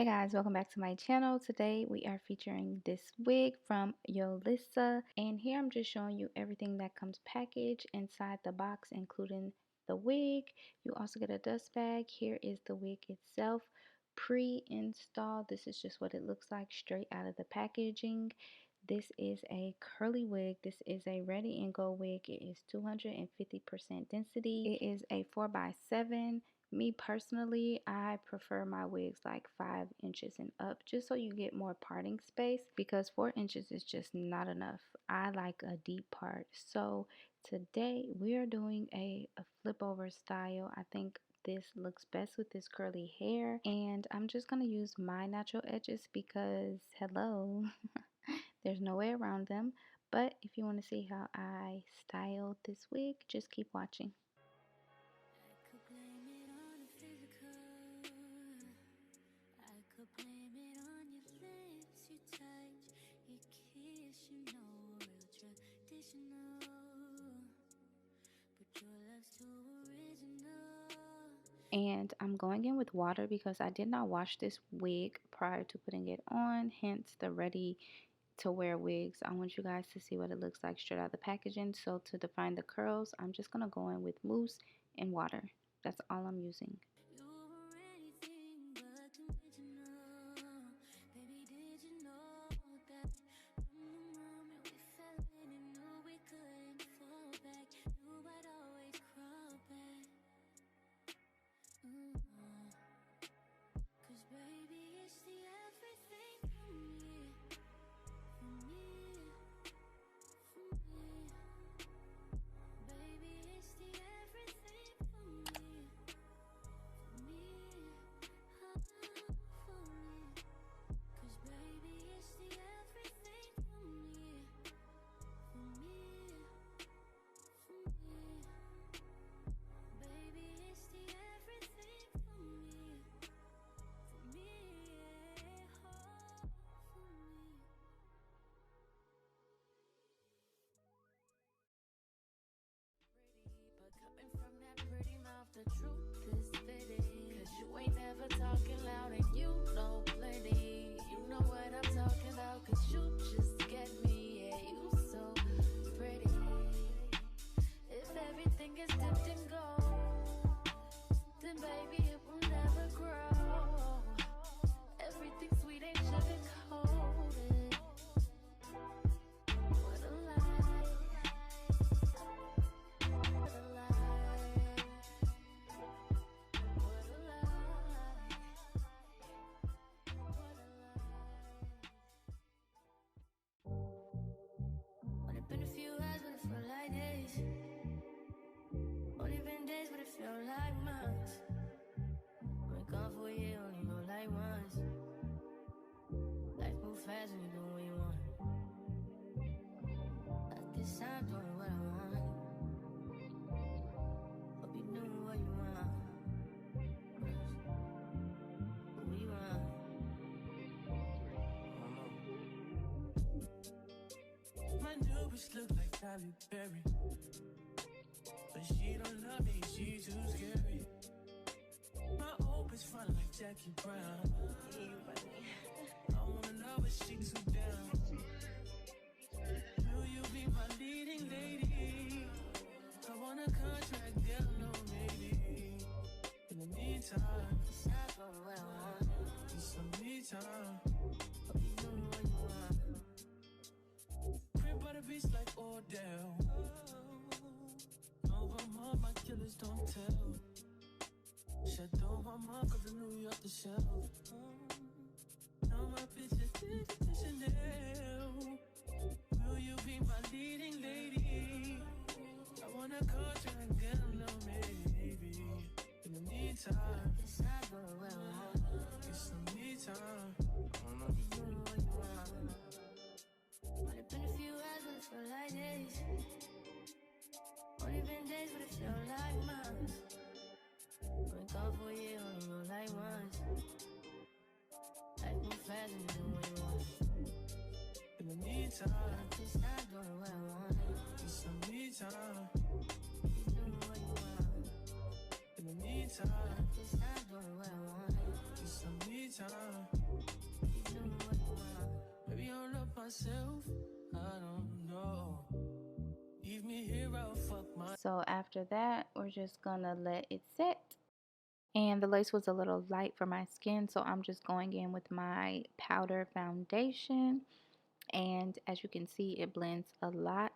Hey guys, welcome back to my channel. Today we are featuring this wig from Yolissa, and here I'm just showing you everything that comes packaged inside the box, including the wig. You also get a dust bag. Here is the wig itself pre-installed. This is just what it looks like straight out of the packaging. This is a curly wig. This is a ready and go wig. It is 250% density. It is a 4x7. Me personally, I prefer my wigs like 5 inches and up, just so you get more parting space, because 4 inches is just not enough. I like a deep part. So today we are doing a flip over style. I think this looks best with this curly hair, and I'm just gonna use my natural edges because hello, there's no way around them. But if you want to see how I styled this wig, just keep watching. I could blame it on the physical. I could blame it on your lips, your touch, your kiss, real traditional. But your love's too original. And I'm going in with water because I did not wash this wig prior to putting it on, hence the ready to wear wigs. I want you guys to see what it looks like straight out of the packaging. So to define the curls, I'm just gonna go in with mousse and water. That's all I'm using. Coming from that pretty mouth, the truth is fitting. Cause you ain't never talking loud and you know plenty. You know what I'm talking about, cause you just get me. Yeah, you so pretty. If everything is dipped in gold, then baby it will never grow. Everything sweet ain't sugar coated. What a lie. What a lie. Been a few hours, but it felt like days. Only been days, but it felt like months. Been gone for a year, only go like once. Life move fast when you do what you want. At this time, doing what I want. Hope you doing what you want. What you want. My new bitch look like Halle Berry, but she don't love me, she too scary. My old bitch front like Jackie Brown. I wanna know if she too down. Will you be my leading lady? I want a contract, girl, no maybe. In the meantime, it's not going what I want. Just some me time. Hope you know what you want. By the beach like Odell. Over my killers don't tell. Shadow my mom cause I New York the shelf. Now my bitch is Chanel. Will you be my leading lady? I want a contract, girl, no maybe. In the meantime, it's not going well. Get some me time. I don't know if you know what you want. Only been a few hours, but it felt like days. Only been days, but it felt like months. Been gone for a year, only go like once. Life move fast and you do what you want. In the meantime, I'm just not doing what I want. Just some me time. You doing what you want. In the meantime, I'm just not doing what I want. Just some me time. Maybe I'll love myself. I don't know. Leave me here, I'll fuck my. So after that, we're just gonna let it set. And the lace was a little light for my skin, so I'm just going in with my powder foundation. And as you can see, it blends a lot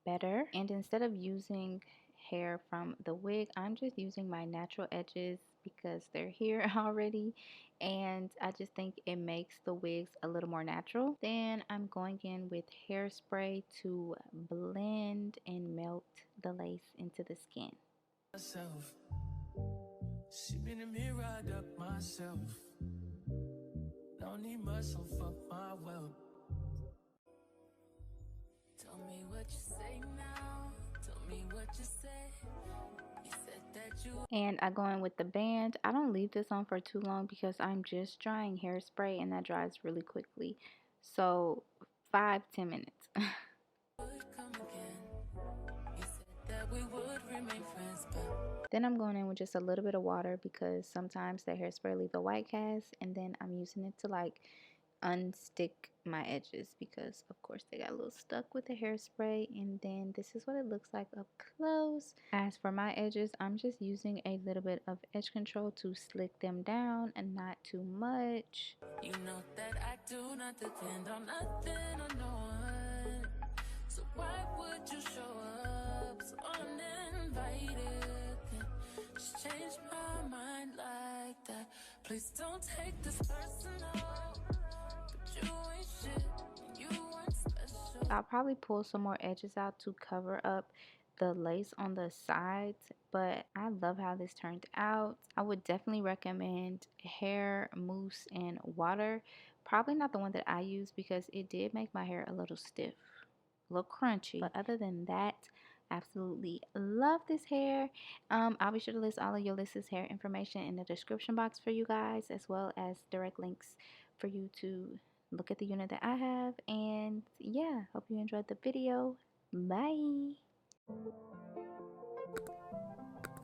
better. And instead of using hair from the wig, I'm just using my natural edges because they're here already, and I just think it makes the wigs a little more natural. Then I'm going in with hairspray to blend and melt the lace into the skin. Myself. See me in the mirror, I duck myself. Don't need much, so fuck my wealth. Tell me what you say now. Tell me what you say. You said that you. And I go in with the band. I don't leave this on for too long because I'm just drying hairspray and that dries really quickly. So 5-10 minutes. Then I'm going in with just a little bit of water because sometimes the hairspray leave a white cast, and then I'm using it to like unstick my edges because of course they got a little stuck with the hairspray. And then this is what it looks like up close. As for my edges, I'm just using a little bit of edge control to slick them down and not too much. You know that I do not depend on nothing or no one. So why would you show up so uninvited? Just change my mind like that. Please don't take this personal. But you ain't shit. You weren't special. I'll probably pull some more edges out to cover up the lace on the sides, but I love how this turned out. I would definitely recommend hair mousse and water. Probably not the one that I use because it did make my hair a little stiff, a little crunchy. But other than that, absolutely love this hair. I'll be sure to list all of Yolissa's hair information in the description box for you guys, as well as direct links for you to look at the unit that I have. And yeah, hope you enjoyed the video. Bye.